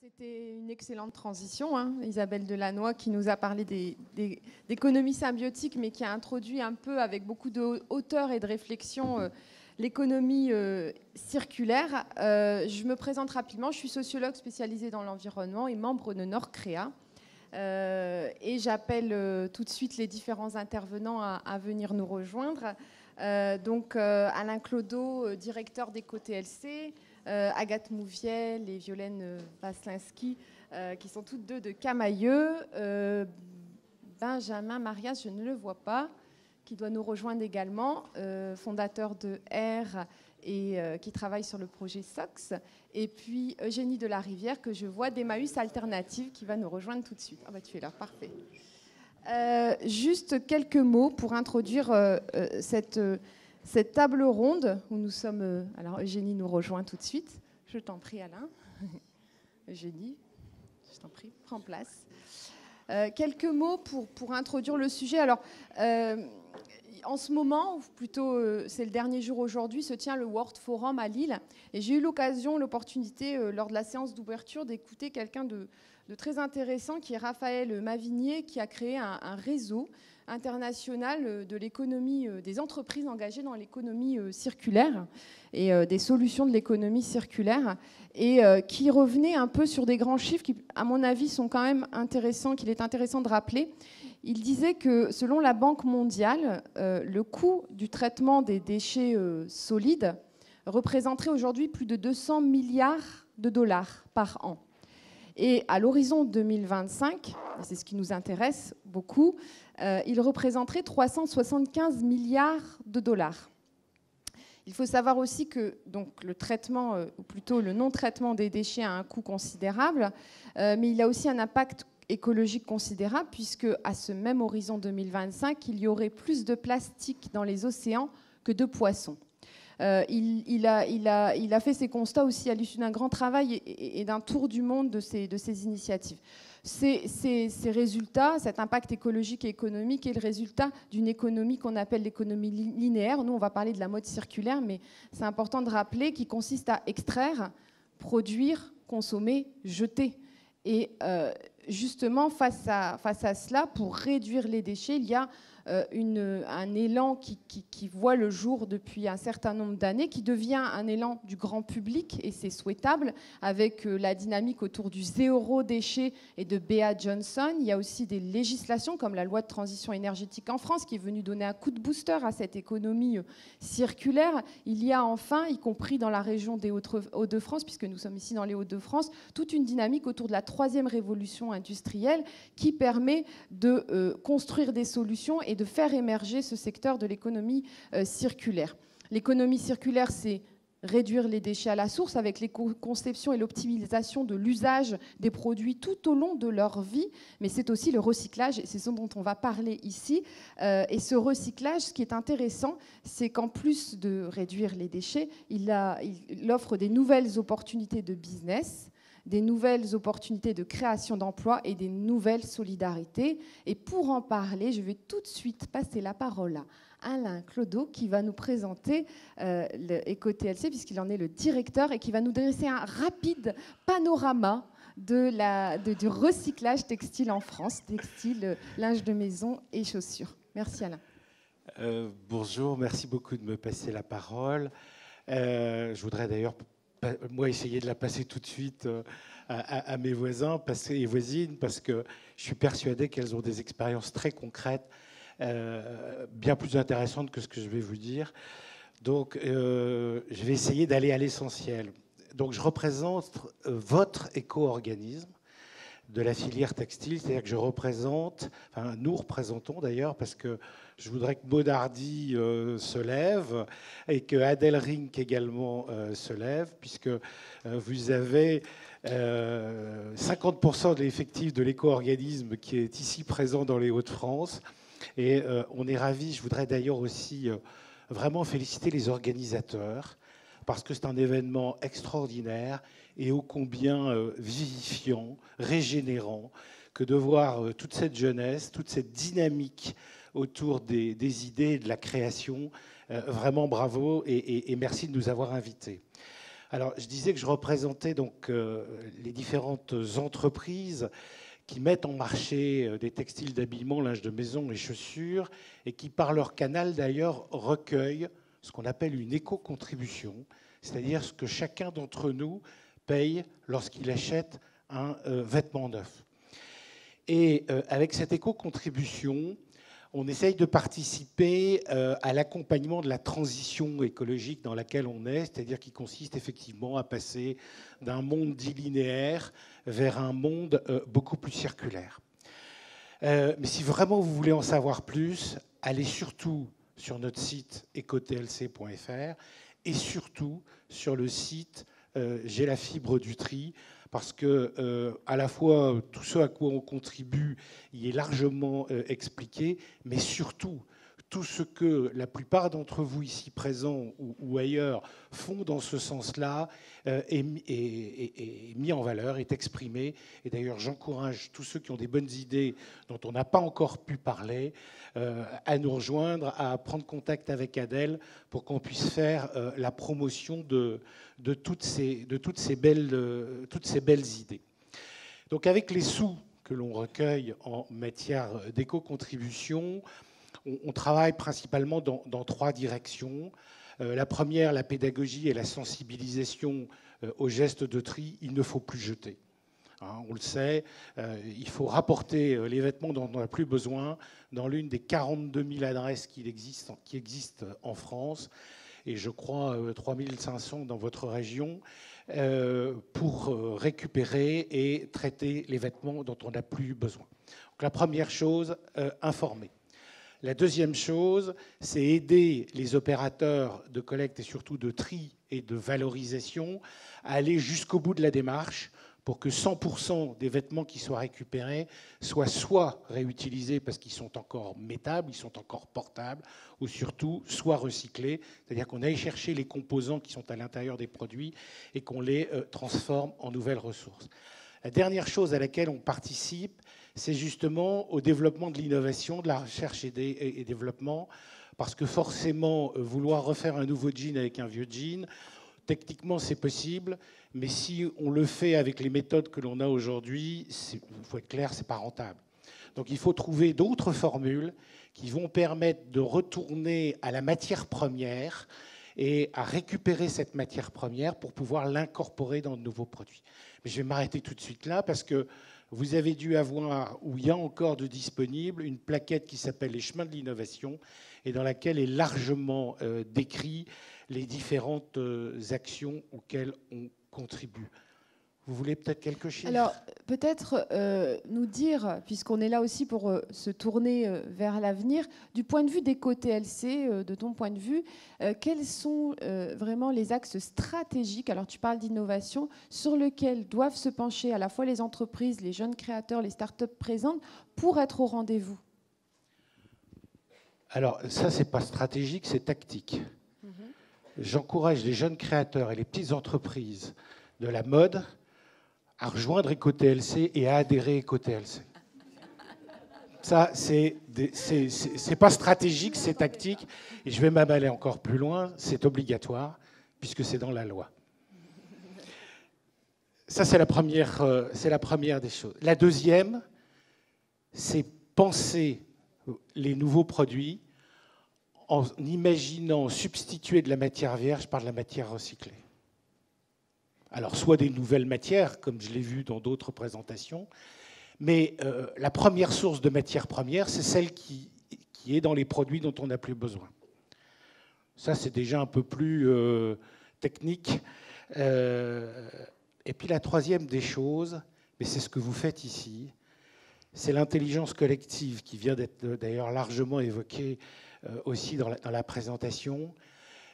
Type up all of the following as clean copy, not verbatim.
c'était une excellente transition, hein, Isabelle Delannoy, qui nous a parlé d'économie symbiotique, mais qui a introduit un peu, avec beaucoup de hauteur et de réflexion, l'économie circulaire. Je me présente rapidement. Je suis sociologue spécialisée dans l'environnement et membre de Nordcrea. Et j'appelle tout de suite les différents intervenants à venir nous rejoindre. Alain Clodo, directeur d'EcoTLC, Agathe Mouviel et Violaine Waslinski, qui sont toutes deux de Camailleux. Benjamin Marias, je ne le vois pas, qui doit nous rejoindre également, fondateur de R et qui travaille sur le projet SOX. Et puis Eugénie Delarivière, que je vois d'Emmaüs Alternative, qui va nous rejoindre tout de suite. Ah bah tu es là, parfait. Juste quelques mots pour introduire cette table ronde où nous sommes... alors Eugénie nous rejoint tout de suite. Je t'en prie, Alain. Eugénie, je t'en prie, prends place. Quelques mots pour introduire le sujet. Alors, en ce moment, ou plutôt c'est le dernier jour aujourd'hui, se tient le World Forum à Lille. Et j'ai eu l'opportunité, lors de la séance d'ouverture, d'écouter quelqu'un de très intéressant, qui est Raphaël Mavigné, qui a créé un réseau international de l'économie, des entreprises engagées dans l'économie circulaire et des solutions de l'économie circulaire, et qui revenait un peu sur des grands chiffres qui, à mon avis, sont quand même intéressants, qu'il est intéressant de rappeler. Il disait que, selon la Banque mondiale, le coût du traitement des déchets solides représenterait aujourd'hui plus de 200 milliards de dollars par an. Et à l'horizon 2025, et c'est ce qui nous intéresse beaucoup, il représenterait 375 milliards de dollars. Il faut savoir aussi que donc, le traitement, ou plutôt le non-traitement des déchets a un coût considérable, mais il a aussi un impact écologique considérable, puisque à ce même horizon 2025, il y aurait plus de plastique dans les océans que de poissons. Il a fait ses constats aussi à l'issue d'un grand travail et d'un tour du monde de ces initiatives. Ces résultats, cet impact écologique et économique est le résultat d'une économie qu'on appelle l'économie linéaire. Nous, on va parler de la mode circulaire, mais c'est important de rappeler qu'il consiste à extraire, produire, consommer, jeter. Et justement, face à cela, pour réduire les déchets, il y a un élan qui voit le jour depuis un certain nombre d'années, qui devient un élan du grand public, et c'est souhaitable, avec la dynamique autour du zéro déchet et de Bea Johnson. Il y a aussi des législations comme la loi de transition énergétique en France, qui est venue donner un coup de booster à cette économie circulaire. Il y a enfin, y compris dans la région des Hauts-de-France, puisque nous sommes ici dans les Hauts-de-France, toute une dynamique autour de la troisième révolution industrielle qui permet de construire des solutions et de faire émerger ce secteur de l'économie circulaire. L'économie circulaire, c'est réduire les déchets à la source avec l'éco-conception et l'optimisation de l'usage des produits tout au long de leur vie, mais c'est aussi le recyclage, et c'est ce dont on va parler ici. Et ce recyclage, ce qui est intéressant, c'est qu'en plus de réduire les déchets, il offre des nouvelles opportunités de business, des nouvelles opportunités de création d'emplois et des nouvelles solidarités. Et pour en parler, je vais tout de suite passer la parole à Alain Clodo, qui va nous présenter l'EcoTLC, puisqu'il en est le directeur, et qui va nous dresser un rapide panorama du recyclage textile en France, textile, linge de maison et chaussures. Merci Alain. Bonjour, merci beaucoup de me passer la parole. Je voudrais d'ailleurs moi essayer de la passer tout de suite à mes voisins et voisines, parce que je suis persuadé qu'elles ont des expériences très concrètes, bien plus intéressantes que ce que je vais vous dire. Donc, je vais essayer d'aller à l'essentiel. Donc, je représente votre éco-organisme de la filière textile, c'est-à-dire que je représente, enfin nous représentons d'ailleurs, parce que je voudrais que Maud Hardy se lève et que Adèle Rink également se lève, puisque vous avez 50% de l'effectif de l'éco-organisme qui est ici présent dans les Hauts-de-France. Et on est ravis. Je voudrais d'ailleurs aussi vraiment féliciter les organisateurs, parce que c'est un événement extraordinaire et ô combien vivifiant, régénérant, que de voir toute cette jeunesse, toute cette dynamique autour des idées et de la création. Vraiment bravo et merci de nous avoir invités. Alors, je disais que je représentais donc les différentes entreprises qui mettent en marché des textiles d'habillement, linge de maison et chaussures, et qui, par leur canal d'ailleurs, recueillent ce qu'on appelle une éco-contribution, c'est-à-dire ce que chacun d'entre nous paye lorsqu'il achète un vêtement neuf. Et avec cette éco-contribution, on essaye de participer à l'accompagnement de la transition écologique dans laquelle on est, c'est-à-dire qui consiste effectivement à passer d'un monde dit linéaire vers un monde beaucoup plus circulaire. Mais si vraiment vous voulez en savoir plus, allez surtout sur notre site ecotlc.fr et surtout sur le site J'ai la fibre du tri, parce que à la fois tout ce à quoi on contribue y est largement expliqué, mais surtout tout ce que la plupart d'entre vous ici présents ou ailleurs font dans ce sens-là est mis en valeur, est exprimé. Et d'ailleurs, j'encourage tous ceux qui ont des bonnes idées dont on n'a pas encore pu parler à nous rejoindre, à prendre contact avec Adèle pour qu'on puisse faire la promotion de toutes ces belles idées. Donc avec les sous que l'on recueille en matière d'éco-contribution, on travaille principalement dans trois directions. La première, la pédagogie et la sensibilisation aux gestes de tri. Il ne faut plus jeter. On le sait, il faut rapporter les vêtements dont on n'a plus besoin dans l'une des 42 000 adresses qui existent en France, et je crois 3 500 dans votre région, pour récupérer et traiter les vêtements dont on n'a plus besoin. Donc la première chose, informer. La deuxième chose, c'est aider les opérateurs de collecte et surtout de tri et de valorisation à aller jusqu'au bout de la démarche pour que 100% des vêtements qui soient récupérés soient soit réutilisés parce qu'ils sont encore mettables, ils sont encore portables, ou surtout soit recyclés, c'est-à-dire qu'on aille chercher les composants qui sont à l'intérieur des produits et qu'on les transforme en nouvelles ressources. La dernière chose à laquelle on participe, c'est justement au développement de l'innovation, de la recherche et développement, parce que forcément, vouloir refaire un nouveau jean avec un vieux jean, techniquement, c'est possible, mais si on le fait avec les méthodes que l'on a aujourd'hui, il faut être clair, ce n'est pas rentable. Donc il faut trouver d'autres formules qui vont permettre de retourner à la matière première et à récupérer cette matière première pour pouvoir l'incorporer dans de nouveaux produits. Mais je vais m'arrêter tout de suite là, parce que vous avez dû avoir, ou il y a encore de disponible, une plaquette qui s'appelle Les chemins de l'innovation, et dans laquelle est largement décrit les différentes actions auxquelles on contribue. Vous voulez peut-être quelques chiffres ? Alors, peut-être nous dire, puisqu'on est là aussi pour se tourner vers l'avenir, du point de vue d'EcoTLC, de ton point de vue, quels sont vraiment les axes stratégiques, alors tu parles d'innovation, sur lesquels doivent se pencher à la fois les entreprises, les jeunes créateurs, les startups présentes, pour être au rendez-vous ? Alors, ça, c'est pas stratégique, c'est tactique. J'encourage les jeunes créateurs et les petites entreprises de la mode à rejoindre EcoTLC et à adhérer à EcoTLC. Ça, c'est pas stratégique, c'est tactique. Et je vais même aller encore plus loin, c'est obligatoire, puisque c'est dans la loi. Ça, c'est la première des choses. La deuxième, c'est penser les nouveaux produits en imaginant substituer de la matière vierge par de la matière recyclée. Alors, soit des nouvelles matières, comme je l'ai vu dans d'autres présentations, mais la première source de matière première, c'est celle qui est dans les produits dont on n'a plus besoin. Ça, c'est déjà un peu plus technique. Et puis la troisième des choses, mais c'est ce que vous faites ici, c'est l'intelligence collective qui vient d'être d'ailleurs largement évoquée aussi dans la présentation.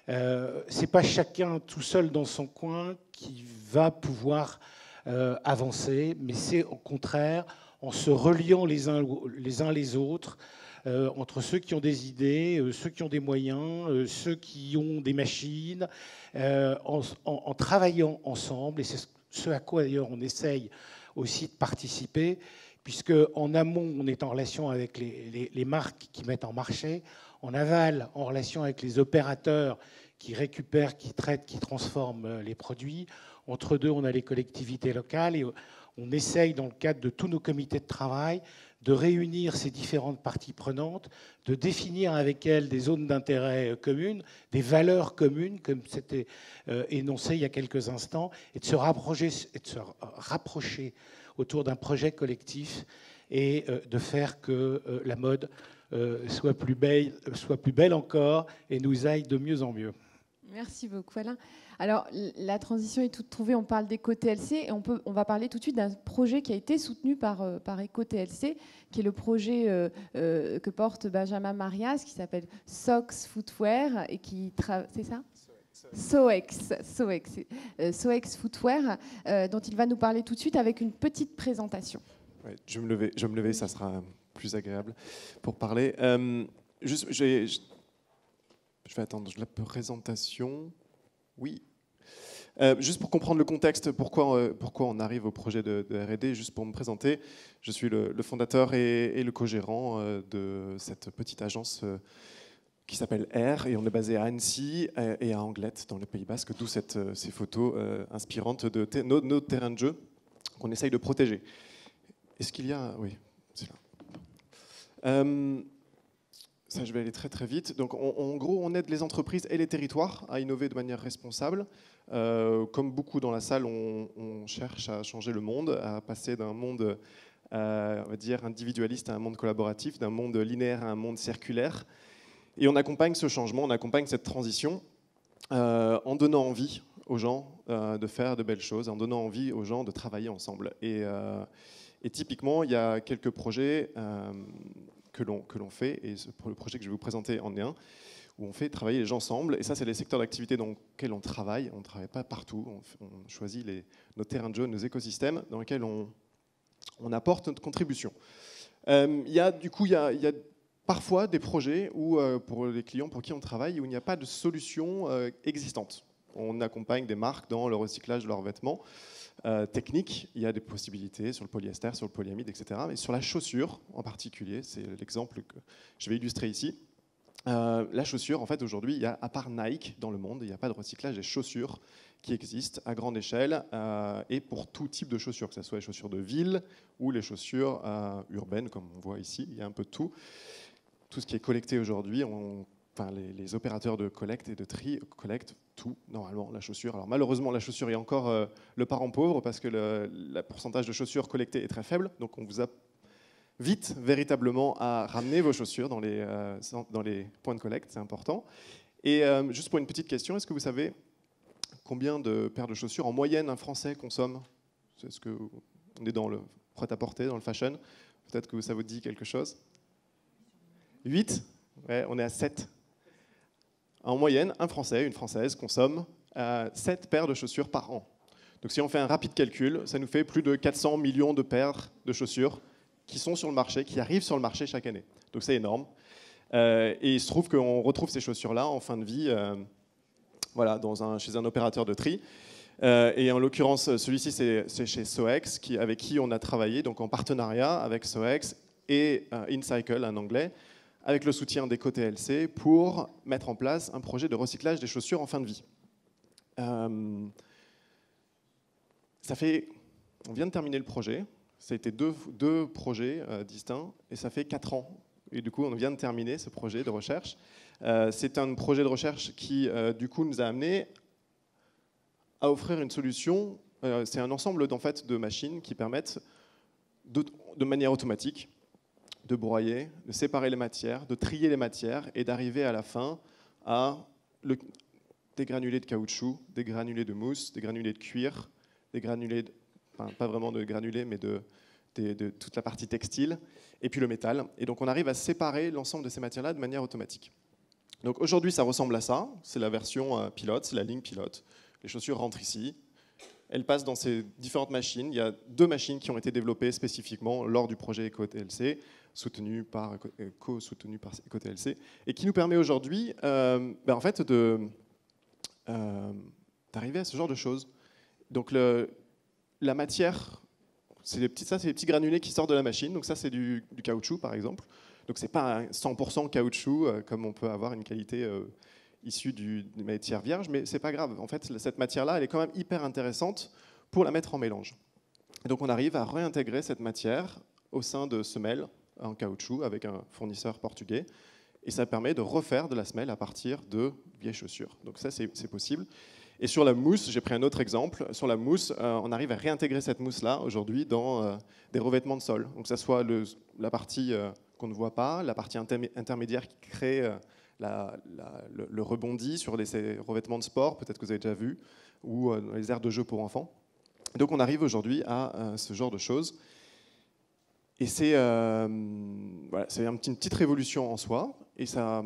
C'est pas chacun tout seul dans son coin qui va pouvoir avancer, mais c'est au contraire en se reliant les uns les autres, entre ceux qui ont des idées, ceux qui ont des moyens, ceux qui ont des machines, en travaillant ensemble, et c'est ce à quoi d'ailleurs on essaye aussi de participer, puisque en amont, on est en relation avec les marques qui mettent en marché, en aval, en relation avec les opérateurs qui récupèrent, qui traitent, qui transforment les produits. Entre deux, on a les collectivités locales et on essaye, dans le cadre de tous nos comités de travail, de réunir ces différentes parties prenantes, de définir avec elles des zones d'intérêt communes, des valeurs communes, comme c'était énoncé il y a quelques instants, et de se rapprocher autour d'un projet collectif et de faire que la mode soit plus belle encore et nous aille de mieux en mieux. Merci beaucoup, Alain. Alors, la transition est toute trouvée. On parle d'EcoTLC et on va parler tout de suite d'un projet qui a été soutenu par EcoTLC, qui est le projet que porte Benjamin Marias, qui s'appelle SOX Footwear et qui c'est ça ? SOEX Footwear, dont il va nous parler tout de suite avec une petite présentation. Ouais, je vais me lever, ça sera plus agréable pour parler. Je vais attendre la présentation. Oui. Juste pour comprendre le contexte, pourquoi on arrive au projet de R&D, juste pour me présenter, je suis le fondateur et le co-gérant de cette petite agence qui s'appelle R, et on est basé à Annecy et à Anglet, dans le Pays Basque, d'où ces photos inspirantes de nos terrains de jeu qu'on essaye de protéger. Est-ce qu'il y a... Oui, c'est là. Ça, je vais aller très très vite. Donc, en gros, on aide les entreprises et les territoires à innover de manière responsable. Comme beaucoup dans la salle, on cherche à changer le monde, à passer d'un monde, on va dire, individualiste à un monde collaboratif, d'un monde linéaire à un monde circulaire. Et on accompagne ce changement, on accompagne cette transition en donnant envie aux gens de faire de belles choses, en donnant envie aux gens de travailler ensemble. Et typiquement, il y a quelques projets que l'on fait, et le projet que je vais vous présenter en est un, où on fait travailler les gens ensemble. Et ça, c'est les secteurs d'activité dans lesquels on travaille. On ne travaille pas partout. On choisit nos terrains de jeu, nos écosystèmes dans lesquels on apporte notre contribution. Il y a parfois des projets où, pour les clients pour qui on travaille, où il n'y a pas de solution existante. On accompagne des marques dans le recyclage de leurs vêtements. Technique, il y a des possibilités sur le polyester, sur le polyamide, etc. Mais sur la chaussure en particulier, c'est l'exemple que je vais illustrer ici. La chaussure, en fait, aujourd'hui, à part Nike dans le monde, il n'y a pas de recyclage des chaussures qui existent à grande échelle et pour tout type de chaussures, que ce soit les chaussures de ville ou les chaussures urbaines, comme on voit ici, il y a un peu de tout. Tout ce qui est collecté aujourd'hui, les opérateurs de collecte et de tri collectent tout, normalement, la chaussure. Alors malheureusement, la chaussure est encore le parent pauvre parce que le pourcentage de chaussures collectées est très faible. Donc on vous invite véritablement à ramener vos chaussures dans les points de collecte, c'est important. Et juste pour une petite question, est-ce que vous savez combien de paires de chaussures en moyenne un Français consomme ? Est-ce qu'on est dans le prêt-à-porter, dans le fashion ? Peut-être que ça vous dit quelque chose ? 8 ? Ouais, on est à 7. En moyenne, un Français, une Française consomme 7 paires de chaussures par an. Donc si on fait un rapide calcul, ça nous fait plus de 400 millions de paires de chaussures qui sont sur le marché, qui arrivent sur le marché chaque année. Donc c'est énorme. Et il se trouve qu'on retrouve ces chaussures-là en fin de vie chez un opérateur de tri. Et en l'occurrence, celui-ci, c'est chez SOEX, avec qui on a travaillé donc en partenariat avec SOEX et InCycle, un anglais, avec le soutien d'EcoTLC pour mettre en place un projet de recyclage des chaussures en fin de vie. On vient de terminer le projet. Ça a été deux projets distincts et ça fait 4 ans. Et du coup, on vient de terminer ce projet de recherche. C'est un projet de recherche qui, du coup, nous a amené à offrir une solution. C'est un ensemble de machines qui permettent, de manière automatique, de broyer, de séparer les matières, de trier les matières et d'arriver à la fin à des granulés de caoutchouc, des granulés de mousse, des granulés de cuir, des granulés, pas vraiment de granulés, mais de toute la partie textile, et puis le métal. Et donc on arrive à séparer l'ensemble de ces matières-là de manière automatique. Donc aujourd'hui, ça ressemble à ça. C'est la version pilote, c'est la ligne pilote. Les chaussures rentrent ici. Elles passent dans ces différentes machines. Il y a 2 machines qui ont été développées spécifiquement lors du projet EcoTLC, co-soutenu par EcoTLC, et qui nous permet aujourd'hui en fait, d'arriver à ce genre de choses. Donc la matière, c'est les petits granulés qui sortent de la machine. Donc ça, c'est du caoutchouc, par exemple. Donc c'est pas un 100% caoutchouc, comme on peut avoir une qualité issue d'une matière vierge, mais c'est pas grave. En fait, cette matière-là, elle est quand même hyper intéressante pour la mettre en mélange. Et donc on arrive à réintégrer cette matière au sein de semelles en caoutchouc avec un fournisseur portugais. Et ça permet de refaire de la semelle à partir de vieilles chaussures. Donc ça, c'est possible. Et sur la mousse, j'ai pris un autre exemple. Sur la mousse, on arrive à réintégrer cette mousse-là aujourd'hui dans des revêtements de sol. Donc que ce soit la partie qu'on ne voit pas, la partie intermédiaire qui crée le rebondi sur ces revêtements de sport, peut-être que vous avez déjà vu, ou les aires de jeu pour enfants. Donc on arrive aujourd'hui à ce genre de choses. Et c'est une petite révolution en soi, et ça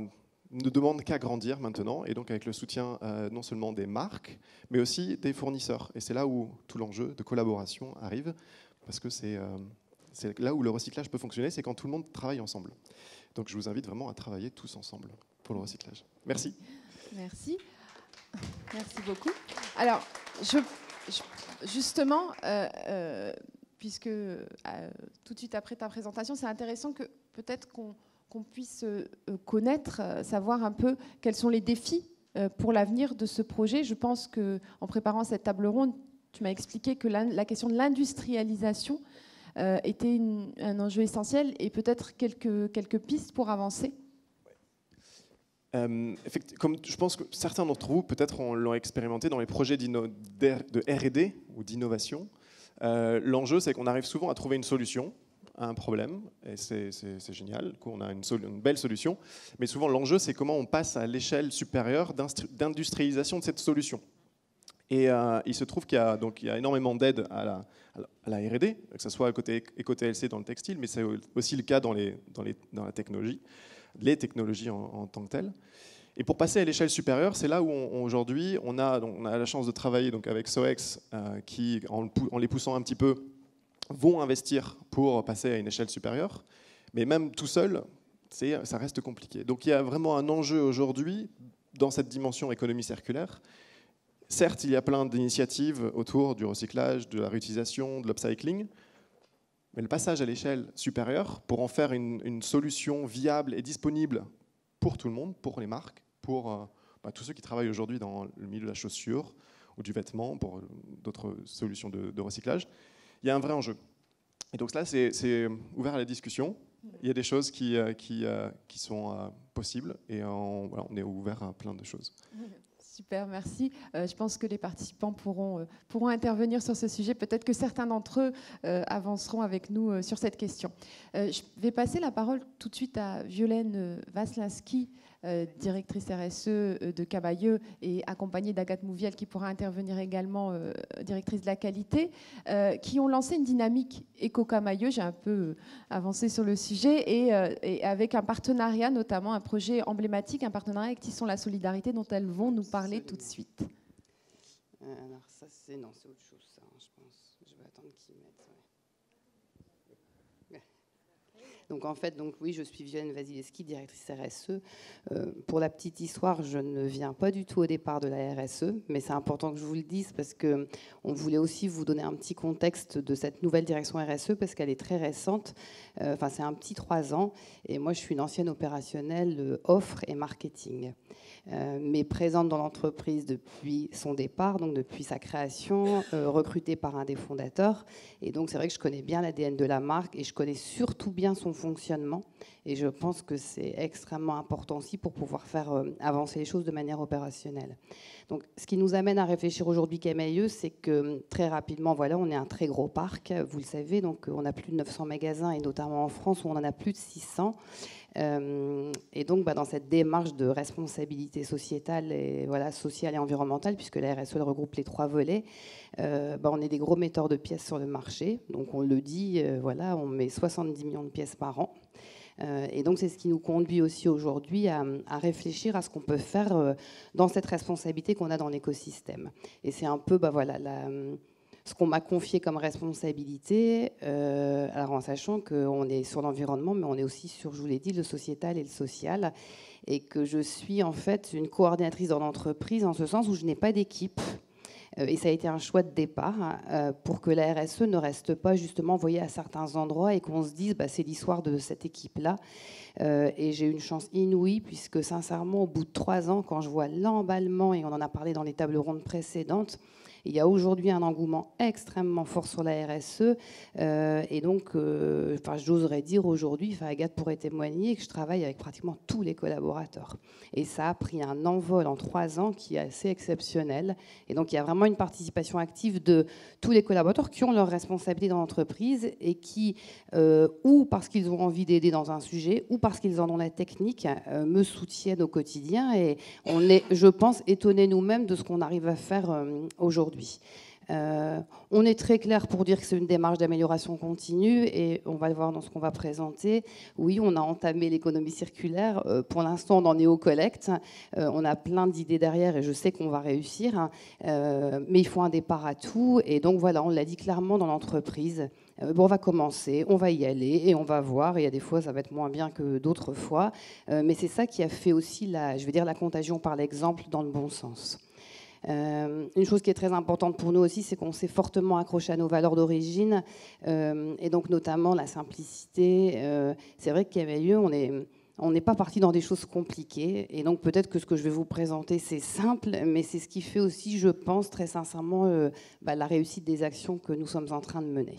ne demande qu'à grandir maintenant, et donc avec le soutien non seulement des marques, mais aussi des fournisseurs. Et c'est là où tout l'enjeu de collaboration arrive, parce que c'est là où le recyclage peut fonctionner, c'est quand tout le monde travaille ensemble. Donc je vous invite vraiment à travailler tous ensemble pour le recyclage. Merci. Merci. Merci beaucoup. Alors, justement, puisque tout de suite après ta présentation, c'est intéressant que peut-être qu'on puisse connaître, savoir un peu quels sont les défis pour l'avenir de ce projet. Je pense qu'en préparant cette table ronde, tu m'as expliqué que la question de l'industrialisation était un enjeu essentiel et peut-être quelques pistes pour avancer. Comme je pense que certains d'entre vous, peut-être, l'ont expérimenté dans les projets de R&D ou d'innovation. L'enjeu, c'est qu'on arrive souvent à trouver une solution à un problème, et c'est génial, on a une belle solution, mais souvent l'enjeu, c'est comment on passe à l'échelle supérieure d'industrialisation de cette solution. Et il se trouve qu'il y a énormément d'aide à la R&D, que ce soit côté EcoTLC dans le textile, mais c'est aussi le cas dans la technologie, les technologies en tant que telles. Et pour passer à l'échelle supérieure, c'est là où aujourd'hui on a la chance de travailler donc avec SOEX qui, en les poussant un petit peu, vont investir pour passer à une échelle supérieure. Mais même tout seul, ça reste compliqué. Donc il y a vraiment un enjeu aujourd'hui dans cette dimension économie circulaire. Certes, il y a plein d'initiatives autour du recyclage, de la réutilisation, de l'upcycling, mais le passage à l'échelle supérieure pour en faire une solution viable et disponible pour tout le monde, pour les marques, pour tous ceux qui travaillent aujourd'hui dans le milieu de la chaussure ou du vêtement, pour d'autres solutions de recyclage, il y a un vrai enjeu. Et donc là, c'est ouvert à la discussion. Il y a des choses qui sont possibles et on est ouvert à plein de choses. Super, merci. Je pense que les participants pourront intervenir sur ce sujet. Peut-être que certains d'entre eux avanceront avec nous sur cette question. Je vais passer la parole tout de suite à Violaine Waslinski, directrice RSE de Camaïeu et accompagnée d'Agathe Mouviel qui pourra intervenir également, directrice de la qualité, qui ont lancé une dynamique éco-Camaïeu. J'ai un peu avancé sur le sujet et avec un partenariat, notamment un projet emblématique, un partenariat avec Tissons la Solidarité dont elles vont nous parler tout de suite. Alors ça c'est autre chose ça, je pense. Je vais attendre qu'ils mettent. Ouais. Donc en fait, oui, je suis Violaine Waslinski, directrice RSE. Pour la petite histoire, je ne viens pas du tout au départ de la RSE, mais c'est important que je vous le dise parce que on voulait aussi vous donner un petit contexte de cette nouvelle direction RSE parce qu'elle est très récente. C'est un petit 3 ans et moi je suis une ancienne opérationnelle offre et marketing. Mais présente dans l'entreprise depuis son départ, donc depuis sa création, recrutée par un des fondateurs. Et donc c'est vrai que je connais bien l'ADN de la marque et je connais surtout bien son fonctionnement. Et je pense que c'est extrêmement important aussi pour pouvoir faire avancer les choses de manière opérationnelle. Donc ce qui nous amène à réfléchir aujourd'hui Camaïeu, c'est que très rapidement, on est un très gros parc, vous le savez, donc on a plus de 900 magasins et notamment en France où on en a plus de 600. Et donc dans cette démarche de responsabilité sociétale et sociale et environnementale, puisque la RSE regroupe les 3 volets, on est des gros metteurs de pièces sur le marché. Donc on le dit, on met 70 millions de pièces par an. Et donc c'est ce qui nous conduit aussi aujourd'hui à réfléchir à ce qu'on peut faire dans cette responsabilité qu'on a dans l'écosystème. Et c'est un peu ce qu'on m'a confié comme responsabilité, alors en sachant qu'on est sur l'environnement, mais on est aussi sur, je vous l'ai dit, le sociétal et le social, et que je suis en fait une coordinatrice dans l'entreprise en ce sens où je n'ai pas d'équipe. Et ça a été un choix de départ pour que la RSE ne reste pas justement envoyée à certains endroits et qu'on se dise c'est l'histoire de cette équipe-là. Et j'ai eu une chance inouïe puisque sincèrement, au bout de 3 ans, quand je vois l'emballement, et on en a parlé dans les tables rondes précédentes, il y a aujourd'hui un engouement extrêmement fort sur la RSE. Et donc, j'oserais dire aujourd'hui, Agathe pourrait témoigner, que je travaille avec pratiquement tous les collaborateurs. Et ça a pris un envol en 3 ans qui est assez exceptionnel. Et donc, il y a vraiment une participation active de tous les collaborateurs qui ont leurs responsabilités dans l'entreprise et qui, ou parce qu'ils ont envie d'aider dans un sujet, ou parce qu'ils en ont la technique, me soutiennent au quotidien. Et on est, je pense, étonnés nous-mêmes de ce qu'on arrive à faire aujourd'hui. On est très clair pour dire que c'est une démarche d'amélioration continue et on va le voir dans ce qu'on va présenter. Oui, on a entamé l'économie circulaire. Pour l'instant, on en est au collecte. On a plein d'idées derrière et je sais qu'on va réussir. Mais il faut un départ à tout. Et donc voilà, on l'a dit clairement dans l'entreprise. On va commencer, on va y aller et on va voir. Et il y a des fois, ça va être moins bien que d'autres fois. Mais c'est ça qui a fait aussi la contagion par l'exemple dans le bon sens. Une chose qui est très importante pour nous aussi, c'est qu'on s'est fortement accroché à nos valeurs d'origine, et donc notamment la simplicité. C'est vrai qu'à Camaïeu, on n'est pas parti dans des choses compliquées, et donc peut-être que ce que je vais vous présenter, c'est simple, mais c'est ce qui fait aussi, je pense, très sincèrement, la réussite des actions que nous sommes en train de mener.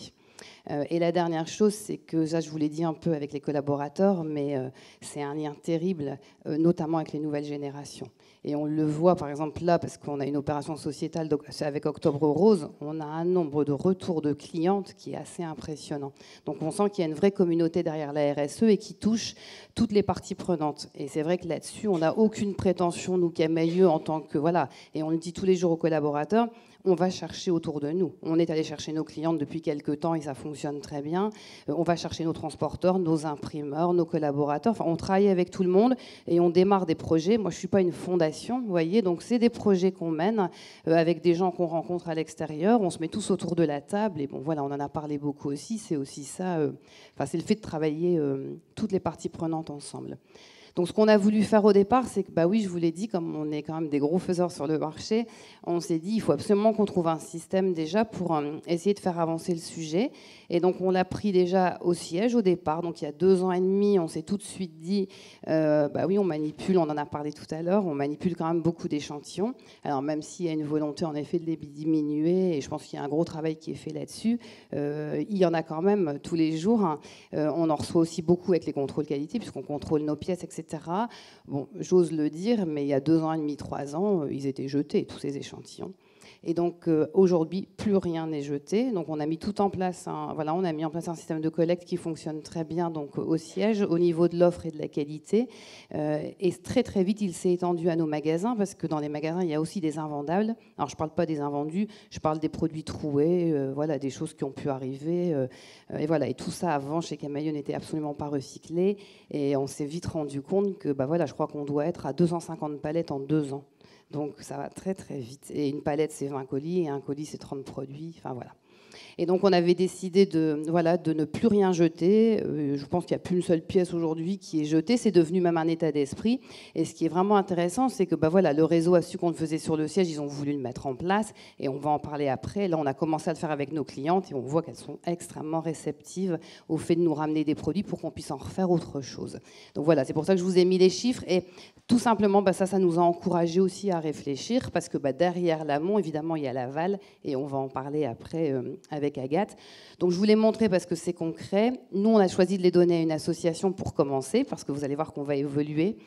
Et la dernière chose, c'est que, ça je vous l'ai dit un peu avec les collaborateurs, mais c'est un lien terrible, notamment avec les nouvelles générations. Et on le voit par exemple là, parce qu'on a une opération sociétale avec Octobre Rose, on a un nombre de retours de clientes qui est assez impressionnant. Donc on sent qu'il y a une vraie communauté derrière la RSE et qui touche toutes les parties prenantes. Et c'est vrai que là-dessus, on n'a aucune prétention, nous, Camaïeu, en tant que... Voilà, et on le dit tous les jours aux collaborateurs, on va chercher autour de nous. On est allé chercher nos clientes depuis quelques temps et ça fonctionne très bien. On va chercher nos transporteurs, nos imprimeurs, nos collaborateurs. Enfin, on travaille avec tout le monde et on démarre des projets. Moi, je ne suis pas une fondation, vous voyez. Donc, c'est des projets qu'on mène avec des gens qu'on rencontre à l'extérieur. On se met tous autour de la table. Et bon, voilà, on en a parlé beaucoup aussi. C'est aussi ça. C'est le fait de travailler toutes les parties prenantes ensemble. Donc ce qu'on a voulu faire au départ, c'est que, oui, je vous l'ai dit, comme on est quand même des gros faiseurs sur le marché, on s'est dit il faut absolument qu'on trouve un système déjà pour essayer de faire avancer le sujet. Et donc on l'a pris déjà au siège au départ. Donc il y a 2 ans et demi, on s'est tout de suite dit oui, on manipule, on en a parlé tout à l'heure, on manipule quand même beaucoup d'échantillons. Alors même s'il y a une volonté en effet de les diminuer, et je pense qu'il y a un gros travail qui est fait là-dessus, il y en a quand même tous les jours. On en reçoit aussi beaucoup avec les contrôles qualité, puisqu'on contrôle nos pièces, etc. Bon, j'ose le dire, mais il y a 2 ans et demi, 3 ans, ils étaient jetés, tous ces échantillons. Et donc aujourd'hui, plus rien n'est jeté. Donc on a mis tout en place, on a mis en place un système de collecte qui fonctionne très bien donc au siège, au niveau de l'offre et de la qualité. Et très très vite, il s'est étendu à nos magasins parce que dans les magasins, il y a aussi des invendables. Alors je ne parle pas des invendus, je parle des produits troués, des choses qui ont pu arriver. Et voilà. Et tout ça avant chez Camaïeu n'était absolument pas recyclé. Et on s'est vite rendu compte que je crois qu'on doit être à 250 palettes en 2 ans. Donc ça va très très vite. Et une palette, c'est 20 colis, et un colis, c'est 30 produits. Enfin voilà. Et donc on avait décidé de ne plus rien jeter. Je pense qu'il n'y a plus une seule pièce aujourd'hui qui est jetée. C'est devenu même un état d'esprit. Et ce qui est vraiment intéressant, c'est que le réseau a su qu'on le faisait sur le siège. Ils ont voulu le mettre en place. Et on va en parler après. Là, on a commencé à le faire avec nos clientes. Et on voit qu'elles sont extrêmement réceptives au fait de nous ramener des produits pour qu'on puisse en refaire autre chose. Donc voilà, c'est pour ça que je vous ai mis les chiffres. Et tout simplement, ça nous a encouragés aussi à réfléchir. Parce que derrière l'amont, évidemment, il y a l'aval. Et on va en parler après avec Agathe. Donc je vous l'ai montré parce que c'est concret. Nous, on a choisi de les donner à une association pour commencer, parce que vous allez voir qu'on va évoluer.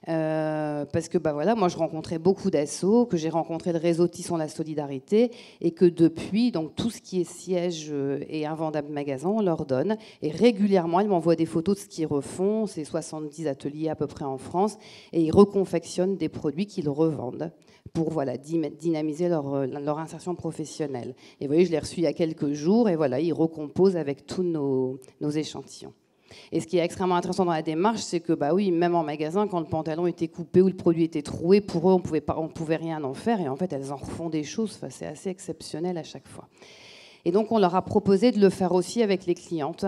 Parce que moi je rencontrais beaucoup d'assos, que j'ai rencontré le réseau Tissons la Solidarité, et que depuis, donc tout ce qui est siège et invendable magasin, on leur donne. Et régulièrement, ils m'envoient des photos de ce qu'ils refont. C'est 70 ateliers à peu près en France, et ils reconfectionnent des produits qu'ils revendent pour dynamiser leur insertion professionnelle. Et vous voyez, je l'ai reçu il y a quelques jours, et ils recomposent avec tous nos échantillons. Et ce qui est extrêmement intéressant dans la démarche, c'est que même en magasin, quand le pantalon était coupé ou le produit était troué, pour eux, on pouvait rien en faire. Et en fait, elles en refont des choses. C'est assez exceptionnel à chaque fois. Et donc, on leur a proposé de le faire aussi avec les clientes.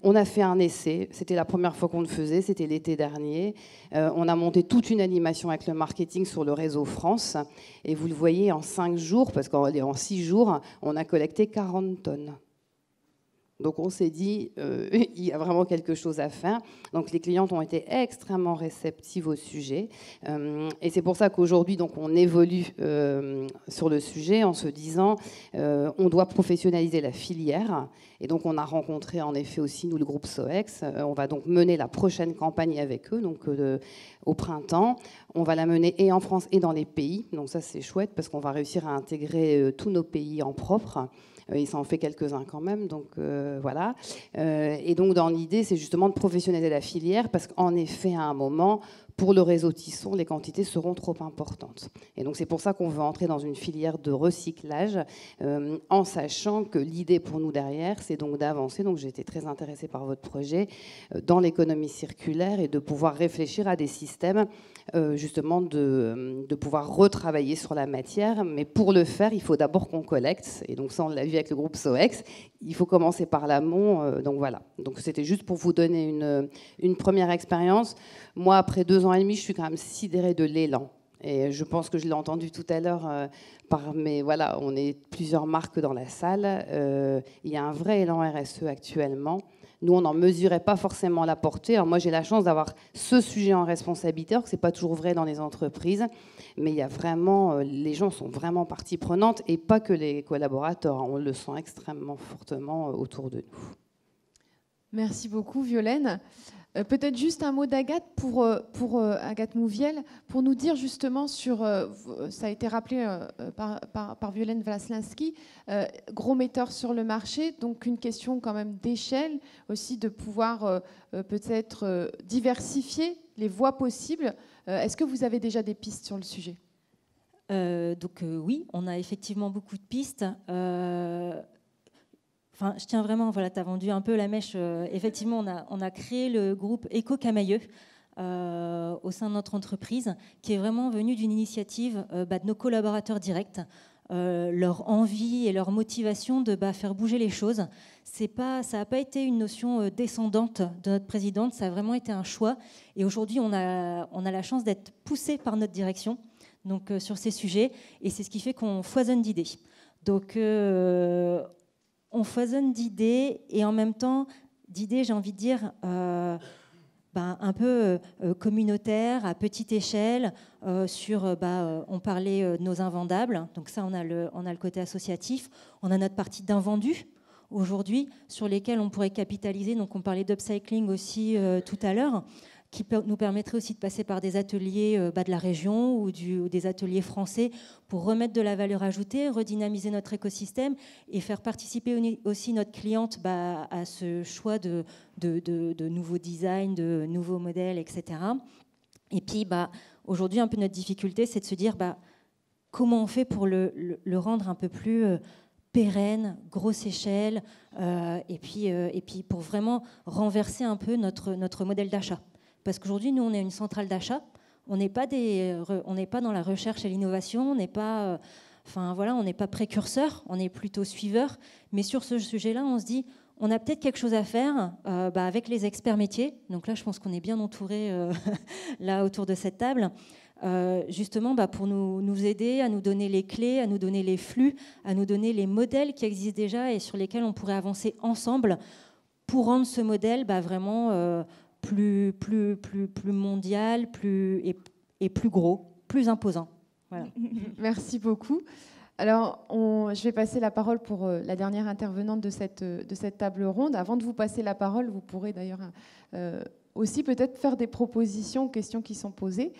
On a fait un essai, c'était la première fois qu'on le faisait, c'était l'été dernier. On a monté toute une animation avec le marketing sur le réseau France. Et vous le voyez, en 5 jours, parce qu'en 6 jours, on a collecté 40 tonnes. Donc on s'est dit, il y a vraiment quelque chose à faire. Donc les clientes ont été extrêmement réceptives au sujet. Et c'est pour ça qu'aujourd'hui, donc, on évolue sur le sujet en se disant, on doit professionnaliser la filière. Et donc on a rencontré en effet aussi, nous, le groupe SOEX. On va donc mener la prochaine campagne avec eux, donc au printemps. On va la mener et en France et dans les pays. Donc ça, c'est chouette parce qu'on va réussir à intégrer tous nos pays en propre. Il s'en fait quelques-uns quand même, donc voilà. Et donc dans l'idée, c'est justement de professionnaliser la filière parce qu'en effet, à un moment, pour le réseau Tisson, les quantités seront trop importantes. Et donc c'est pour ça qu'on veut entrer dans une filière de recyclage en sachant que l'idée pour nous derrière, c'est donc d'avancer. Donc j'ai été très intéressée par votre projet dans l'économie circulaire et de pouvoir réfléchir à des systèmes justement de pouvoir retravailler sur la matière. Mais pour le faire, il faut d'abord qu'on collecte. Et donc ça, on l'a vu avec le groupe SOEX. Il faut commencer par l'amont. Donc voilà. Donc c'était juste pour vous donner une première expérience. Moi, après 2 ans et demi, je suis quand même sidérée de l'élan. Et je pense que je l'ai entendu tout à l'heure voilà, on est plusieurs marques dans la salle. Il y a un vrai élan RSE actuellement. Nous, on n'en mesurait pas forcément la portée. Alors moi, j'ai la chance d'avoir ce sujet en responsabilité, alors que ce n'est pas toujours vrai dans les entreprises. Mais il y a vraiment, les gens sont vraiment partie prenante, et pas que les collaborateurs. On le sent extrêmement fortement autour de nous. Merci beaucoup, Violaine. Peut-être juste un mot d'Agathe pour Agathe Mouviel, pour nous dire justement sur, ça a été rappelé par Violaine Waslinski, gros metteur sur le marché, donc une question quand même d'échelle, aussi de pouvoir peut-être diversifier les voies possibles. Est-ce que vous avez déjà des pistes sur le sujet ? Oui, on a effectivement beaucoup de pistes. Enfin, je tiens vraiment, voilà, tu as vendu un peu la mèche. Effectivement, on a créé le groupe Éco-Camailleux au sein de notre entreprise, qui est vraiment venu d'une initiative de nos collaborateurs directs, leur envie et leur motivation de faire bouger les choses. Ça n'a pas été une notion descendante de notre présidente, ça a vraiment été un choix. Et aujourd'hui, on a la chance d'être poussé par notre direction donc, sur ces sujets, et c'est ce qui fait qu'on foisonne d'idées. Donc, on foisonne d'idées, et en même temps, d'idées, j'ai envie de dire, un peu communautaires, à petite échelle, on parlait de nos invendables, donc ça, on a le côté associatif, on a notre partie d'invendus, aujourd'hui, sur lesquels on pourrait capitaliser, donc on parlait d'upcycling aussi tout à l'heure, qui nous permettrait aussi de passer par des ateliers de la région ou des ateliers français pour remettre de la valeur ajoutée, redynamiser notre écosystème et faire participer aussi notre cliente à ce choix de nouveaux designs, de nouveaux modèles, etc. Et puis, aujourd'hui, un peu notre difficulté, c'est de se dire comment on fait pour le rendre un peu plus pérenne, grosse échelle, et puis pour vraiment renverser un peu notre modèle d'achat. Parce qu'aujourd'hui, nous, on est une centrale d'achat. On n'est pas dans la recherche et l'innovation. On n'est pas, on n'est pas précurseur. On est plutôt suiveur. Mais sur ce sujet-là, on se dit, on a peut-être quelque chose à faire avec les experts métiers. Donc là, je pense qu'on est bien entouré là autour de cette table. Justement, pour nous aider, à nous donner les clés, à nous donner les flux, à nous donner les modèles qui existent déjà et sur lesquels on pourrait avancer ensemble pour rendre ce modèle vraiment plus mondial, et plus gros, plus imposant. Voilà. Merci beaucoup. Alors, je vais passer la parole pour la dernière intervenante de cette table ronde. Avant de vous passer la parole, vous pourrez d'ailleurs aussi peut-être faire des propositions aux questions qui sont posées.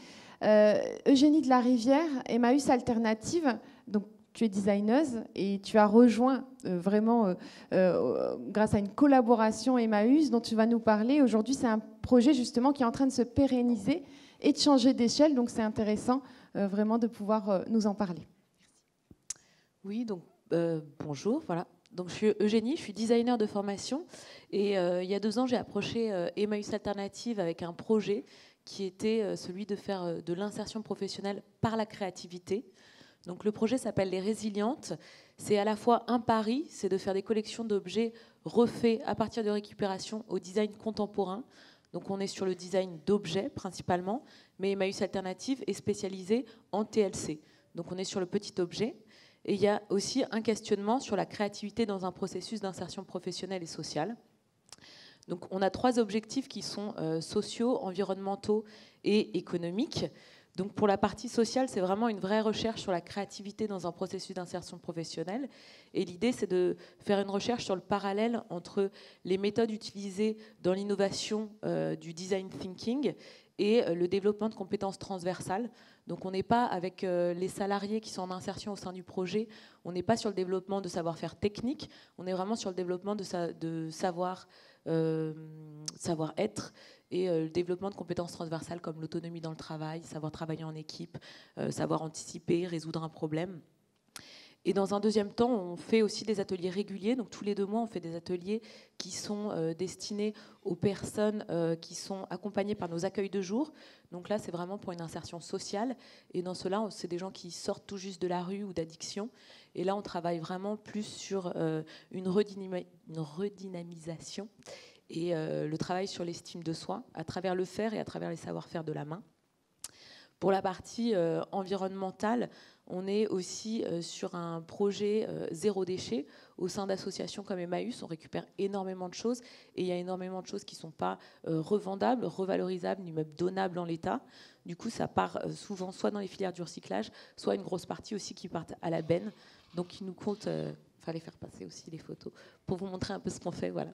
Eugénie de la Rivière, Emmaüs Alternative, donc tu es designeuse et tu as rejoint vraiment grâce à une collaboration Emmaüs dont tu vas nous parler. Aujourd'hui, c'est un projet justement qui est en train de se pérenniser et de changer d'échelle, donc c'est intéressant vraiment de pouvoir nous en parler. Oui, donc bonjour, voilà. Donc je suis Eugénie, je suis designer de formation et il y a 2 ans, j'ai approché Emmaüs Alternative avec un projet qui était celui de faire de l'insertion professionnelle par la créativité. Donc le projet s'appelle Les Résilientes. C'est à la fois un pari, c'est de faire des collections d'objets refaits à partir de récupération au design contemporain. Donc on est sur le design d'objets principalement, mais Emmaüs Alternative est spécialisé en TLC. Donc on est sur le petit objet. Et il y a aussi un questionnement sur la créativité dans un processus d'insertion professionnelle et sociale. Donc on a 3 objectifs qui sont sociaux, environnementaux et économiques. Donc pour la partie sociale, c'est vraiment une vraie recherche sur la créativité dans un processus d'insertion professionnelle. Et l'idée, c'est de faire une recherche sur le parallèle entre les méthodes utilisées dans l'innovation du design thinking et le développement de compétences transversales. Donc on n'est pas avec les salariés qui sont en insertion au sein du projet, on n'est pas sur le développement de savoir-faire technique, on est vraiment sur le développement de savoir-être et le développement de compétences transversales comme l'autonomie dans le travail, savoir travailler en équipe, savoir anticiper, résoudre un problème. Et dans un deuxième temps, on fait aussi des ateliers réguliers. Donc tous les 2 mois, on fait des ateliers qui sont destinés aux personnes qui sont accompagnées par nos accueils de jour. Donc là, c'est vraiment pour une insertion sociale. Et dans cela, c'est des gens qui sortent tout juste de la rue ou d'addiction. Et là, on travaille vraiment plus sur une redynamisation et le travail sur l'estime de soi à travers le faire et à travers les savoir-faire de la main. Pour la partie environnementale, on est aussi sur un projet zéro déchet au sein d'associations comme Emmaüs. On récupère énormément de choses et il y a énormément de choses qui ne sont pas revendables, revalorisables, ni même donnables en l'état. Du coup, ça part souvent soit dans les filières du recyclage, soit une grosse partie aussi qui part à la benne. Donc, il nous coûte... fallait faire passer aussi les photos pour vous montrer un peu ce qu'on fait. Voilà.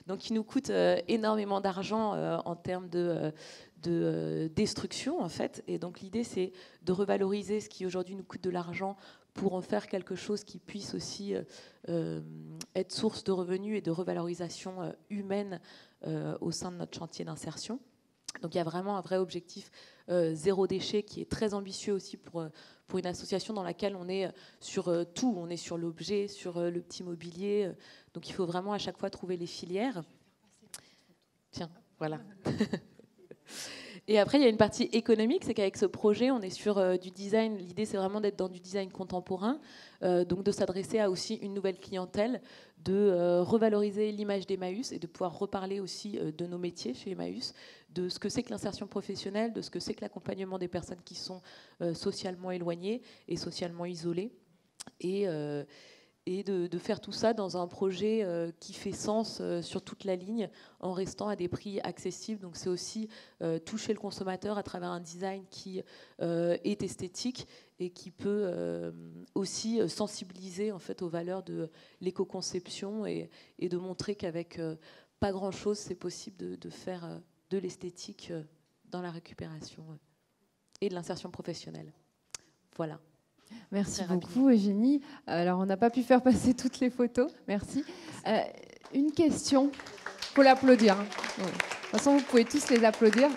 Donc, il nous coûte énormément d'argent en termes de destruction, en fait. Et donc, l'idée, c'est de revaloriser ce qui aujourd'hui nous coûte de l'argent pour en faire quelque chose qui puisse aussi être source de revenus et de revalorisation humaine au sein de notre chantier d'insertion. Donc, il y a vraiment un vrai objectif zéro déchet qui est très ambitieux aussi pour une association dans laquelle on est sur tout. On est sur l'objet, sur le petit mobilier. Donc, il faut vraiment à chaque fois trouver les filières. Tiens, voilà. Et après, il y a une partie économique, c'est qu'avec ce projet, on est sur du design. L'idée, c'est vraiment d'être dans du design contemporain, donc de s'adresser à aussi une nouvelle clientèle, de revaloriser l'image d'Emmaüs et de pouvoir reparler aussi de nos métiers chez Emmaüs, de ce que c'est que l'insertion professionnelle, de ce que c'est que l'accompagnement des personnes qui sont socialement éloignées et socialement isolées. Et de faire tout ça dans un projet qui fait sens sur toute la ligne en restant à des prix accessibles. Donc c'est aussi toucher le consommateur à travers un design qui est esthétique et qui peut aussi sensibiliser en fait aux valeurs de l'éco-conception et de montrer qu'avec pas grand-chose, c'est possible de faire de l'esthétique dans la récupération et de l'insertion professionnelle. Voilà. Merci beaucoup, Eugénie. Alors, on n'a pas pu faire passer toutes les photos. Merci. Une question. Il faut l'applaudir. Hein. Ouais. De toute façon, vous pouvez tous les applaudir.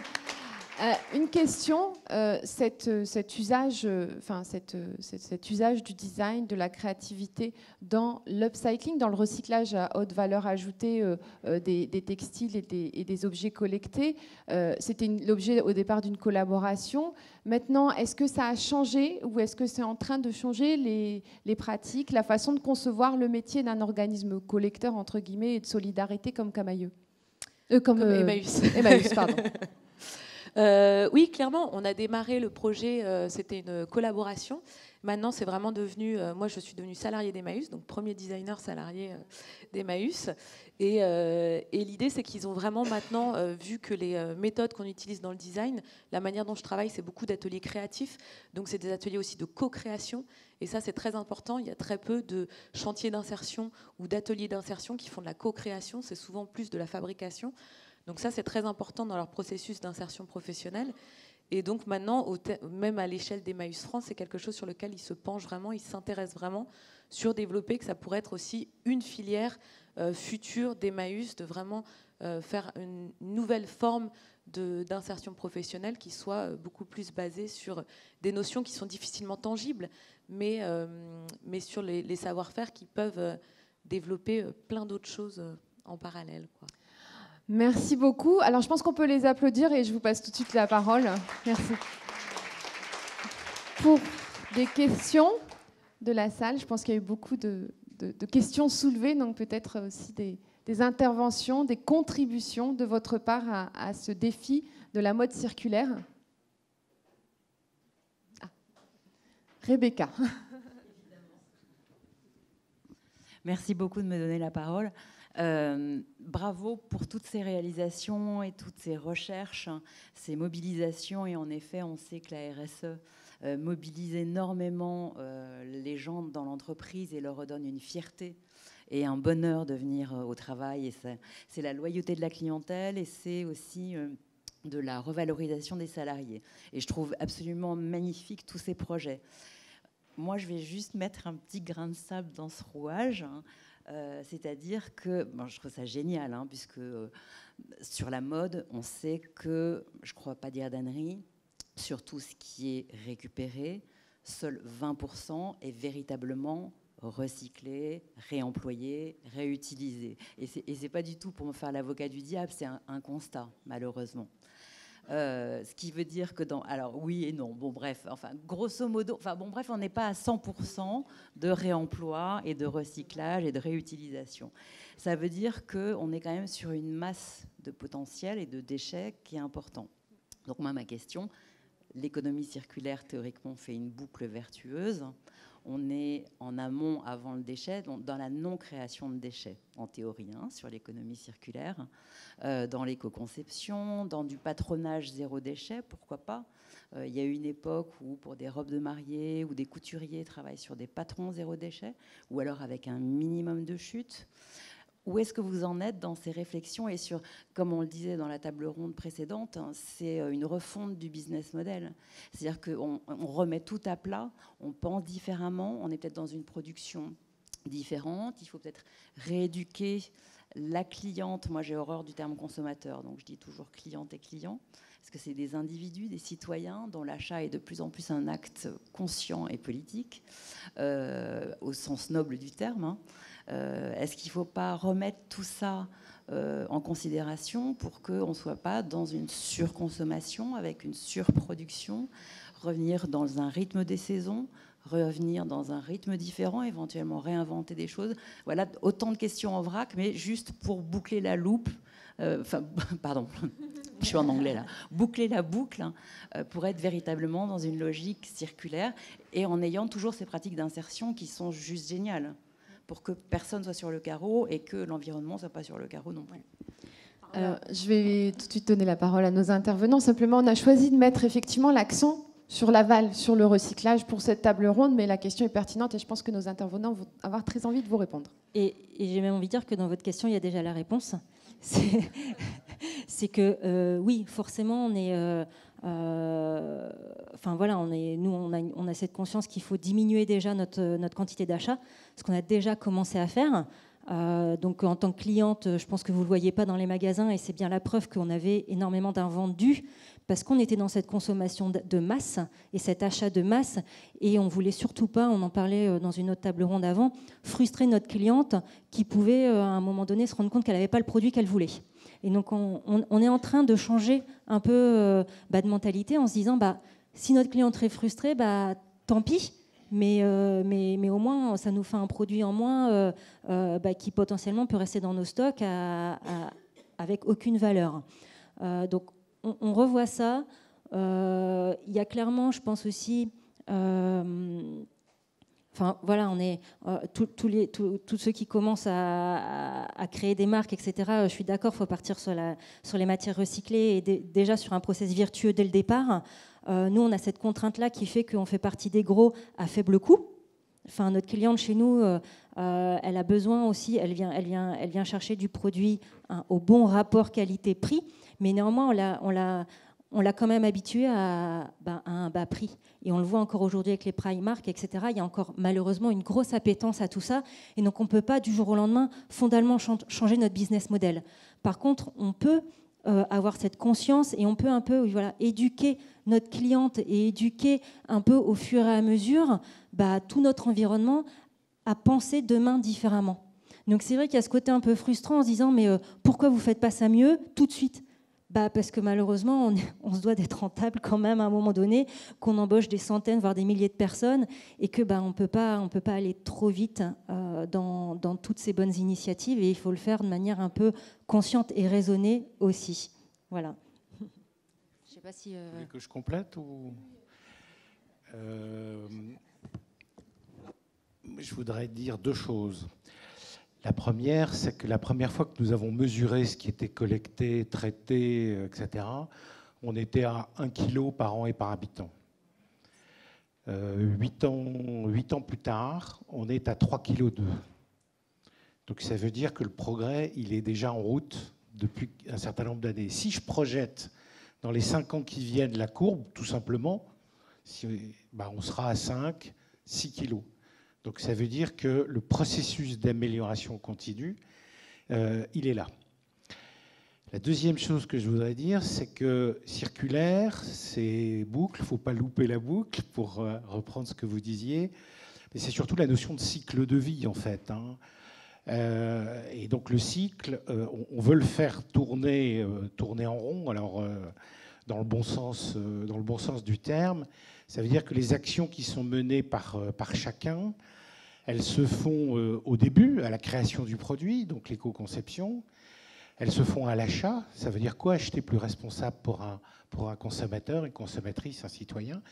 Une question. Cet usage du design, de la créativité dans l'upcycling, dans le recyclage à haute valeur ajoutée des textiles et des objets collectés, c'était l'objet au départ d'une collaboration. Maintenant, est-ce que ça a changé ou est-ce que c'est en train de changer les pratiques, la façon de concevoir le métier d'un organisme collecteur, entre guillemets, et de solidarité comme Camailleux comme Emmaüs. Emmaüs, pardon. Oui, clairement, on a démarré le projet, c'était une collaboration. Maintenant, c'est vraiment devenu... moi, je suis devenue salariée d'Emmaüs, donc premier designer salarié d'Emmaüs. Et l'idée, c'est qu'ils ont vraiment maintenant vu que les méthodes qu'on utilise dans le design, la manière dont je travaille, c'est beaucoup d'ateliers créatifs. Donc, c'est des ateliers aussi de co-création. Et ça, c'est très important. Il y a très peu de chantiers d'insertion ou d'ateliers d'insertion qui font de la co-création. C'est souvent plus de la fabrication. Donc ça, c'est très important dans leur processus d'insertion professionnelle. Et donc maintenant, même à l'échelle d'Emmaüs France, c'est quelque chose sur lequel ils se penchent vraiment, ils s'intéressent vraiment sur développer, que ça pourrait être aussi une filière future d'Emmaüs, de vraiment faire une nouvelle forme d'insertion professionnelle qui soit beaucoup plus basée sur des notions qui sont difficilement tangibles, mais sur les savoir-faire qui peuvent développer plein d'autres choses en parallèle, quoi. Merci beaucoup. Alors, je pense qu'on peut les applaudir et je vous passe tout de suite la parole. Merci. Pour Des questions de la salle? Je pense qu'il y a eu beaucoup de questions soulevées, donc peut-être aussi des interventions, des contributions de votre part à ce défi de la mode circulaire. Ah. Rebecca. Merci beaucoup de me donner la parole. Bravo pour toutes ces réalisations et toutes ces recherches, ces mobilisations. Et en effet, on sait que la RSE mobilise énormément les gens dans l'entreprise et leur redonne une fierté et un bonheur de venir au travail. Et c'est la loyauté de la clientèle et c'est aussi de la revalorisation des salariés. Et je trouve absolument magnifique tous ces projets. Moi, je vais juste mettre un petit grain de sable dans ce rouage. C'est-à-dire que, bon, je trouve ça génial, hein, puisque sur la mode, on sait que, je ne crois pas dire d'ânerie, sur tout ce qui est récupéré, seul 20% est véritablement recyclé, réemployé, réutilisé. Et ce n'est pas du tout pour me faire l'avocat du diable, c'est un constat, malheureusement. Ce qui veut dire que alors oui et non, bon bref, enfin grosso modo, enfin bon bref, on n'est pas à 100% de réemploi et de recyclage et de réutilisation. Ça veut dire qu'on est quand même sur une masse de potentiel et de déchets qui est important. Donc moi, ma question, l'économie circulaire théoriquement fait une boucle vertueuse. On est en amont avant le déchet, donc dans la non-création de déchets, en théorie, hein, sur l'économie circulaire, dans l'éco-conception, dans du patronage zéro déchet, pourquoi pas. Il y a eu une époque où, pour des robes de mariée ou des couturiers travaillent sur des patrons zéro déchet, ou alors avec un minimum de chute. Où est-ce que vous en êtes dans ces réflexions et sur, comme on le disait dans la table ronde précédente, hein, c'est une refonte du business model. C'est-à-dire qu'on remet tout à plat, on pense différemment, on est peut-être dans une production différente, il faut peut-être rééduquer la cliente. Moi, j'ai horreur du terme consommateur, donc je dis toujours cliente et client, parce que c'est des individus, des citoyens dont l'achat est de plus en plus un acte conscient et politique, au sens noble du terme, hein. Est-ce qu'il ne faut pas remettre tout ça en considération pour qu'on ne soit pas dans une surconsommation avec une surproduction, revenir dans un rythme des saisons, revenir dans un rythme différent, éventuellement réinventer des choses? Voilà, autant de questions en vrac, mais juste pour boucler la loupe, pardon, je suis en anglais là, boucler la boucle, hein, pour être véritablement dans une logique circulaire et en ayant toujours ces pratiques d'insertion qui sont juste géniales, pour que personne soit sur le carreau et que l'environnement ne soit pas sur le carreau non plus. Je vais tout de suite donner la parole à nos intervenants. Simplement, on a choisi de mettre effectivement l'accent sur l'aval, sur le recyclage pour cette table ronde, mais la question est pertinente et je pense que nos intervenants vont avoir très envie de vous répondre. Et j'ai même envie de dire que dans votre question, il y a déjà la réponse. C'est que oui, forcément, on est... enfin voilà, on a cette conscience qu'il faut diminuer déjà notre quantité d'achat, ce qu'on a déjà commencé à faire. Donc en tant que cliente, je pense que vous ne le voyez pas dans les magasins et c'est bien la preuve qu'on avait énormément d'invendus parce qu'on était dans cette consommation de masse et cet achat de masse et on ne voulait surtout pas, on en parlait dans une autre table ronde avant, frustrer notre cliente qui pouvait à un moment donné se rendre compte qu'elle n'avait pas le produit qu'elle voulait. Et donc on est en train de changer un peu de mentalité en se disant si notre cliente est frustrée, tant pis. Mais au moins, ça nous fait un produit en moins qui potentiellement peut rester dans nos stocks avec aucune valeur. Donc, on revoit ça. Il y a clairement, je pense aussi... Enfin, voilà, on est tous ceux qui commencent à créer des marques, etc. Je suis d'accord, il faut partir sur les matières recyclées et déjà sur un process vertueux dès le départ. Nous, on a cette contrainte-là qui fait qu'on fait partie des gros à faible coût. Enfin, notre cliente chez nous, elle a besoin aussi, elle vient chercher du produit au bon rapport qualité-prix, mais néanmoins, on l'a quand même habitué à un bas prix. Et on le voit encore aujourd'hui avec les Primark, etc. Il y a encore malheureusement une grosse appétence à tout ça. Et donc, on ne peut pas du jour au lendemain fondamentalement changer notre business model. Par contre, on peut avoir cette conscience et on peut un peu éduquer notre cliente et éduquer un peu au fur et à mesure tout notre environnement à penser demain différemment. Donc, c'est vrai qu'il y a ce côté un peu frustrant en se disant « mais pourquoi vous ne faites pas ça mieux tout de suite ?» Parce que malheureusement, on se doit d'être rentable quand même à un moment donné, qu'on embauche des centaines, voire des milliers de personnes, et que on ne peut pas aller trop vite dans toutes ces bonnes initiatives, et il faut le faire de manière un peu consciente et raisonnée aussi. Voilà. Je sais pas si... Vous voulez que je complète ou... Je voudrais dire deux choses. La première, c'est que la première fois que nous avons mesuré ce qui était collecté, traité, etc., on était à 1 kg par an et par habitant. 8 ans plus tard, on est à 3,2 kg. Donc ça veut dire que le progrès, il est déjà en route depuis un certain nombre d'années. Si je projette dans les 5 ans qui viennent la courbe, tout simplement, on sera à 5, 6 kg. Donc ça veut dire que le processus d'amélioration continue, il est là. La deuxième chose que je voudrais dire, c'est que circulaire, c'est boucle, il ne faut pas louper la boucle pour reprendre ce que vous disiez, mais c'est surtout la notion de cycle de vie en fait. Et donc le cycle, on veut le faire tourner en rond, alors dans le bon sens du terme. Ça veut dire que les actions qui sont menées par chacun, elles se font au début, à la création du produit, donc l'éco-conception. Elles se font à l'achat. Ça veut dire quoi? Acheter plus responsable pour un consommateur, une consommatrice, un citoyen.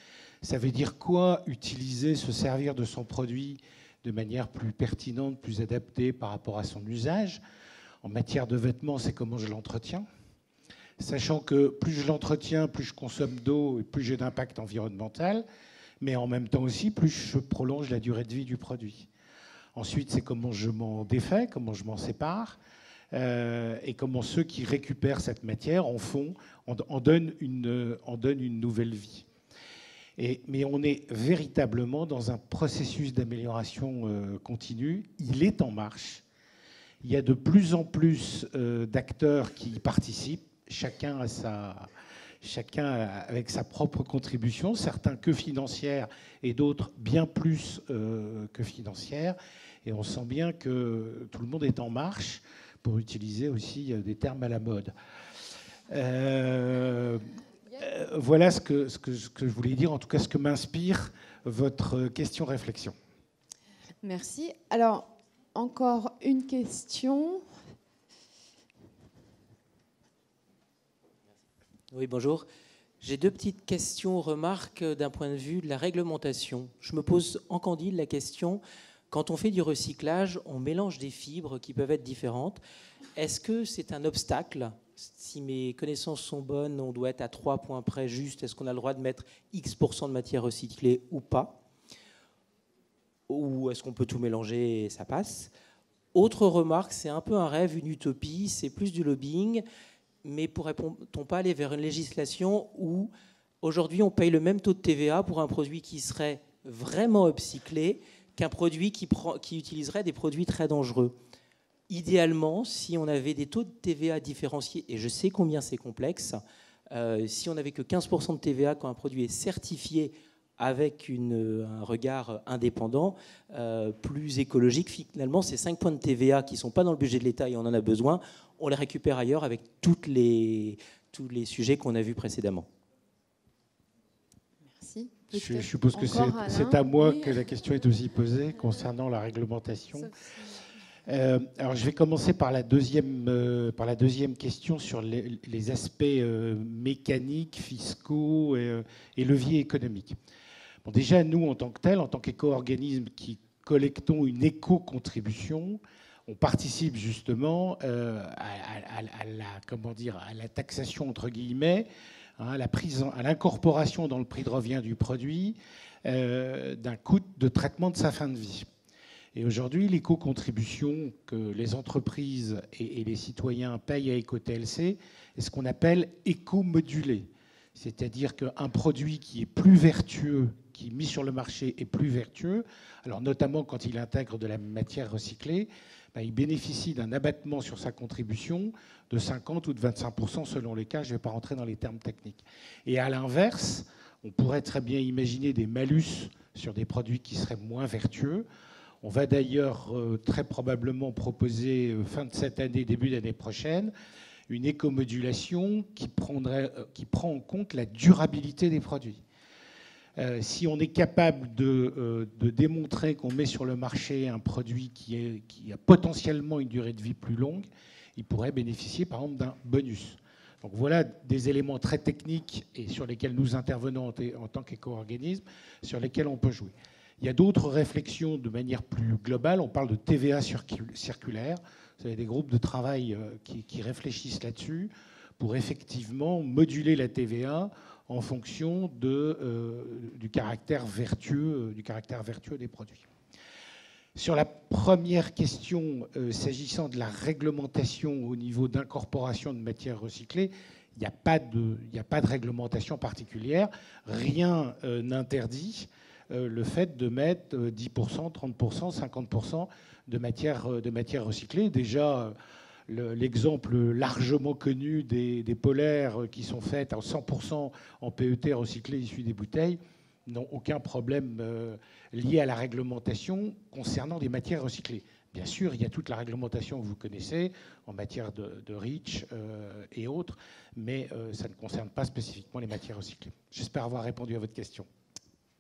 Ça veut dire quoi? Utiliser, se servir de son produit de manière plus pertinente, plus adaptée par rapport à son usage. En matière de vêtements, c'est comment je l'entretiens. Sachant que plus je l'entretiens, plus je consomme d'eau et plus j'ai d'impact environnemental. Mais en même temps aussi, plus je prolonge la durée de vie du produit. Ensuite, c'est comment je m'en défais, comment je m'en sépare, et comment ceux qui récupèrent cette matière en donnent une nouvelle vie. Mais on est véritablement dans un processus d'amélioration continue. Il est en marche. Il y a de plus en plus d'acteurs qui y participent, chacun avec sa propre contribution, certains que financière et d'autres bien plus que financière. Et on sent bien que tout le monde est en marche, pour utiliser aussi des termes à la mode. Voilà ce que je voulais dire, en tout cas ce que m'inspire votre question-réflexion. Merci. Alors, encore une question. Oui, bonjour. J'ai deux petites questions, remarques d'un point de vue de la réglementation. Je me pose en candide la question, quand on fait du recyclage, on mélange des fibres qui peuvent être différentes. Est-ce que c'est un obstacle? Si mes connaissances sont bonnes, on doit être à 3 points près juste. Est-ce qu'on a le droit de mettre X% de matière recyclée ou pas? Ou est-ce qu'on peut tout mélanger et ça passe? Autre remarque, c'est un peu un rêve, une utopie, c'est plus du lobbying. Mais pourrait-on pas aller vers une législation où aujourd'hui on paye le même taux de TVA pour un produit qui serait vraiment upcyclé qu'un produit qui utiliserait des produits très dangereux? Idéalement, si on avait des taux de TVA différenciés, et je sais combien c'est complexe, si on n'avait que 15% de TVA quand un produit est certifié avec un regard indépendant, plus écologique, finalement, ces 5 points de TVA qui ne sont pas dans le budget de l'État et on en a besoin, on les récupère ailleurs avec tous les sujets qu'on a vus précédemment. Merci. Je suppose que c'est à moi que la question est aussi posée concernant la réglementation. Alors je vais commencer par la deuxième question sur les aspects mécaniques, fiscaux et leviers économiques. Bon, déjà, nous, en tant que tel, en tant qu'éco-organisme qui collectons une éco-contribution, on participe justement à la taxation, entre guillemets, à l'incorporation dans le prix de revient du produit d'un coût de traitement de sa fin de vie. Et aujourd'hui, l'éco-contribution que les entreprises et les citoyens payent à EcoTLC est ce qu'on appelle éco-modulé. C'est-à-dire qu'un produit qui est plus vertueux, qui est mis sur le marché, est plus vertueux, alors notamment quand il intègre de la matière recyclée, il bénéficie d'un abattement sur sa contribution de 50 ou de 25% selon les cas. Je ne vais pas rentrer dans les termes techniques. Et à l'inverse, on pourrait très bien imaginer des malus sur des produits qui seraient moins vertueux. On va d'ailleurs très probablement proposer, fin de cette année, début d'année prochaine, une écomodulation qui prend en compte la durabilité des produits. Si on est capable de démontrer qu'on met sur le marché un produit qui a potentiellement une durée de vie plus longue, il pourrait bénéficier par exemple d'un bonus. Donc voilà des éléments très techniques et sur lesquels nous intervenons en tant qu'éco-organisme, sur lesquels on peut jouer. Il y a d'autres réflexions de manière plus globale. On parle de TVA circulaire. Vous avez des groupes de travail qui réfléchissent là-dessus pour effectivement moduler la TVA en fonction du caractère vertueux des produits. Sur la première question, s'agissant de la réglementation au niveau d'incorporation de matières recyclées, il n'y a pas de réglementation particulière. Rien n'interdit le fait de mettre 10%, 30%, 50% de matières recyclées. Déjà, l'exemple largement connu des polaires qui sont faites à 100% en PET recyclé issu des bouteilles n'ont aucun problème lié à la réglementation concernant des matières recyclées. Bien sûr, il y a toute la réglementation que vous connaissez en matière de REACH et autres, mais ça ne concerne pas spécifiquement les matières recyclées. J'espère avoir répondu à votre question.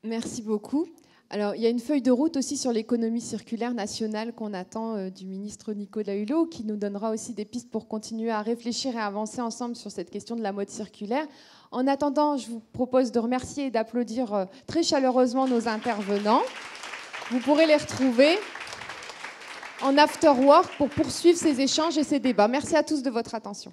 Merci beaucoup. Alors, il y a une feuille de route aussi sur l'économie circulaire nationale qu'on attend du ministre Nicolas Hulot, qui nous donnera aussi des pistes pour continuer à réfléchir et à avancer ensemble sur cette question de la mode circulaire. En attendant, je vous propose de remercier et d'applaudir très chaleureusement nos intervenants. Vous pourrez les retrouver en after work pour poursuivre ces échanges et ces débats. Merci à tous de votre attention.